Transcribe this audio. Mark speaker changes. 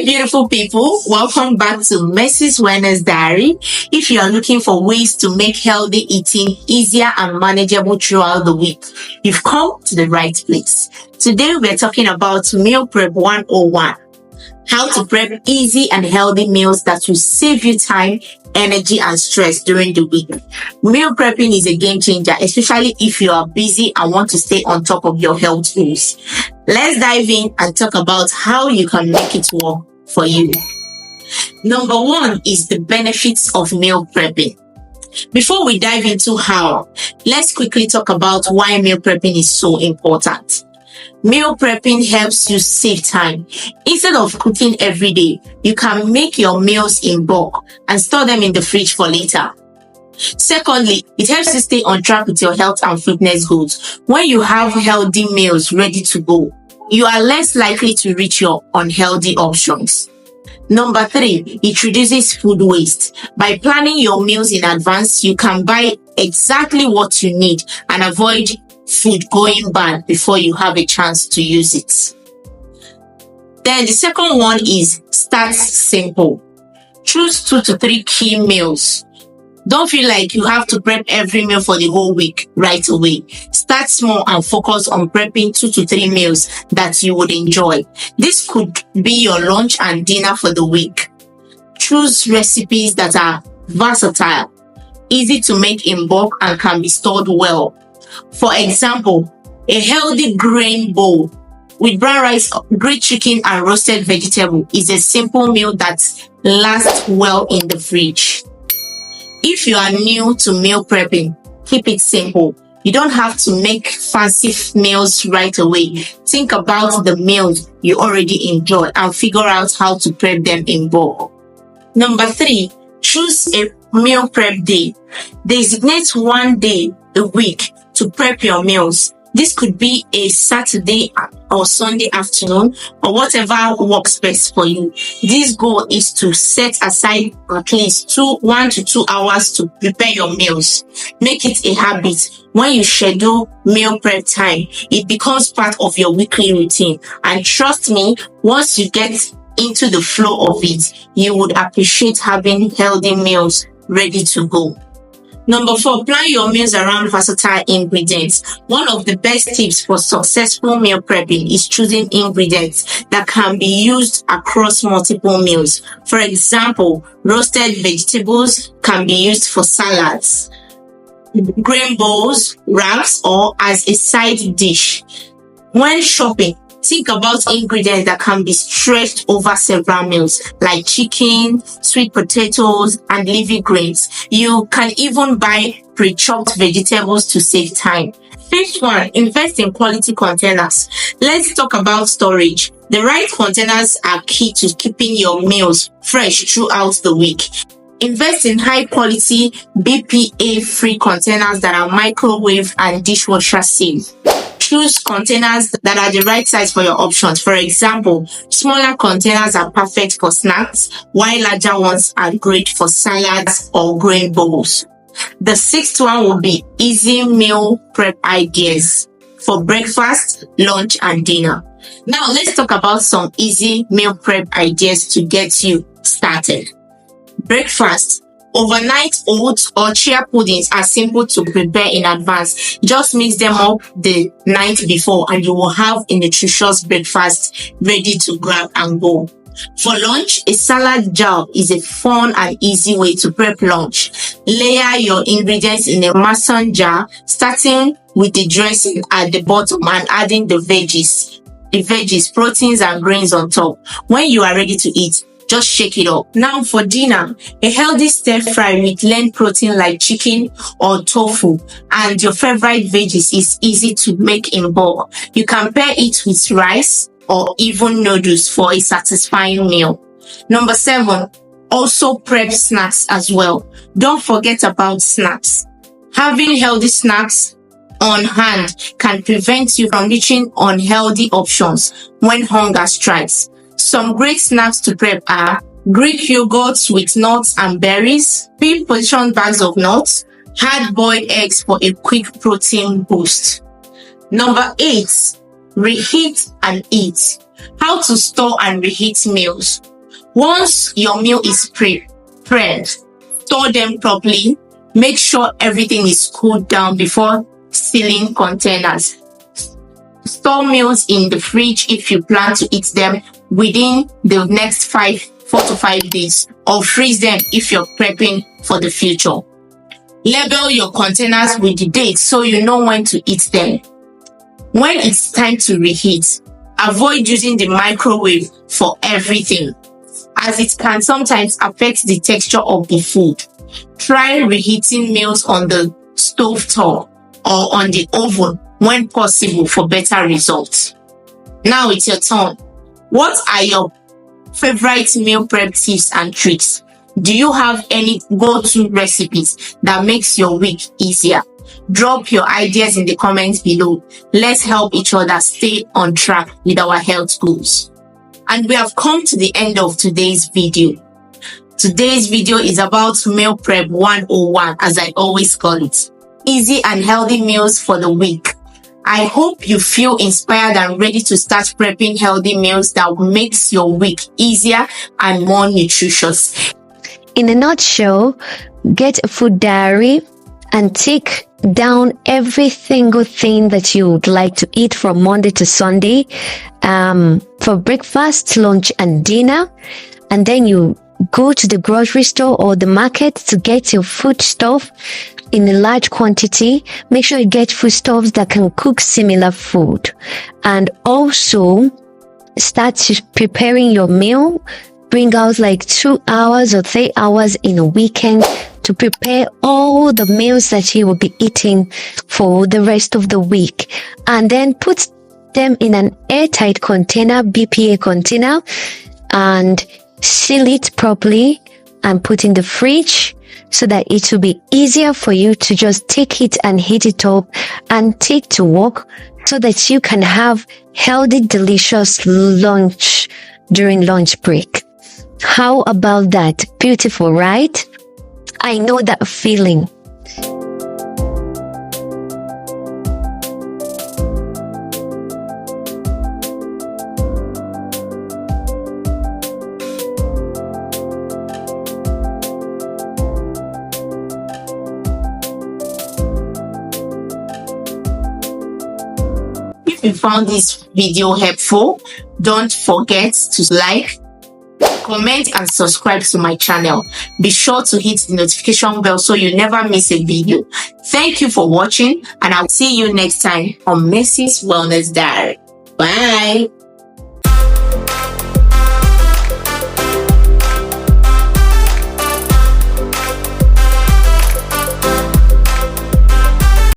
Speaker 1: Hey beautiful people, welcome back to Mrs. Wellness Diary. If you are looking for ways to make healthy eating easier and manageable throughout the week, you've come to the right place. Today we're talking about Meal Prep 101. How to prep easy and healthy meals that will save you time, energy and stress during the week. Meal prepping is a game changer, especially if you are busy and want to stay on top of your health goals. Let's dive in and talk about how you can make it work for you. Number one is the benefits of meal prepping. Before we dive into how, let's quickly talk about why meal prepping is so important. Meal prepping helps you save time. Instead of cooking every day, you can make your meals in bulk and store them in the fridge for later. Secondly, it helps you stay on track with your health and fitness goals. When you have healthy meals ready to go, you are less likely to reach your unhealthy options. Number three, it reduces food waste. By planning your meals in advance, you can buy exactly what you need and avoid food going bad before you have a chance to use it. Then the second one is start simple. Choose 2 to 3 key meals. Don't feel like you have to prep every meal for the whole week right away. Start small and focus on prepping 2 to 3 meals that you would enjoy. This could be your lunch and dinner for the week. Choose recipes that are versatile, easy to make in bulk and can be stored well. For example, a healthy grain bowl with brown rice, grilled chicken and roasted vegetable is a simple meal that lasts well in the fridge. If you are new to meal prepping, keep it simple. You don't have to make fancy meals right away. Think about the meals you already enjoy and figure out how to prep them in bulk. Number 3, choose a meal prep day. Designate one day a week to prep your meals. This could be a Saturday or Sunday afternoon or whatever works best for you. This goal is to set aside at least 1 to 2 hours to prepare your meals. Make it a habit. When you schedule meal prep time, it becomes part of your weekly routine. And trust me, once you get into the flow of it, you would appreciate having healthy meals ready to go. Number 4, plan your meals around versatile ingredients. One of the best tips for successful meal prepping is choosing ingredients that can be used across multiple meals. For example, roasted vegetables can be used for salads, grain bowls, wraps, or as a side dish. When shopping, think about ingredients that can be stretched over several meals, like chicken, sweet potatoes, and leafy greens. You can even buy pre-chopped vegetables to save time. Fifth one, invest in quality containers. Let's talk about storage. The right containers are key to keeping your meals fresh throughout the week. Invest in high-quality BPA-free containers that are microwave and dishwasher safe. Choose containers that are the right size for your options. For example, smaller containers are perfect for snacks, while larger ones are great for salads or grain bowls. The 6th one will be easy meal prep ideas for breakfast, lunch, and dinner. Now, let's talk about some easy meal prep ideas to get you started. Breakfast. Overnight oats or chia puddings are simple to prepare in advance. Just mix them up the night before and you will have a nutritious breakfast ready to grab and go. For lunch, a salad jar is a fun and easy way to prep lunch. Layer your ingredients in a mason jar, starting with the dressing at the bottom and adding the veggies, proteins and grains on top. When you are ready to eat, just shake it up. Now for dinner, a healthy stir fry with lean protein like chicken or tofu and your favorite veggies is easy to make in bulk. You can pair it with rice or even noodles for a satisfying meal. Number 7, also prep snacks as well. Don't forget about snacks. Having healthy snacks on hand can prevent you from reaching unhealthy options when hunger strikes. Some great snacks to prep are Greek yogurts with nuts and berries, pre-portioned bags of nuts, hard-boiled eggs for a quick protein boost. Number 8, reheat and eat. How to store and reheat meals. Once your meal is prepped, store them properly. Make sure everything is cooled down before sealing containers. Store meals in the fridge if you plan to eat them within the next 4 to 5 days, or freeze them if you're prepping for the future. Label your containers with the date so you know when to eat them. When it's time to reheat, avoid using the microwave for everything, as it can sometimes affect the texture of the food. Try reheating meals on the stove top or on the oven when possible for better results. Now it's your turn. What are your favorite meal prep tips and tricks? Do you have any go-to recipes that makes your week easier? Drop your ideas in the comments below. Let's help each other stay on track with our health goals. And we have come to the end of today's video. Today's video is about meal prep 101, as I always call it. Easy and healthy meals for the week. I hope you feel inspired and ready to start prepping healthy meals that makes your week easier and more nutritious.
Speaker 2: In a nutshell, get a food diary and take down every single thing that you would like to eat from Monday to Sunday, for breakfast, lunch, and dinner. And then you go to the grocery store or the market to get your food stuff in a large quantity. Make sure you get foodstuffs that can cook similar food. And also start preparing your meal. Bring out like 2 hours or 3 hours in a weekend to prepare all the meals that you will be eating for the rest of the week. And then put them in an airtight container, BPA container, and seal it properly and put in the fridge so that it will be easier for you to just take it and heat it up and take to work, so that you can have healthy, delicious lunch during lunch break. How about that? Beautiful, right? I know that feeling.
Speaker 1: If you found this video helpful, don't forget to like, comment, and subscribe to my channel. Be sure to hit the notification bell so you never miss a video. Thank you for watching, and I'll see you next time on Mrs. Wellness Diary. Bye.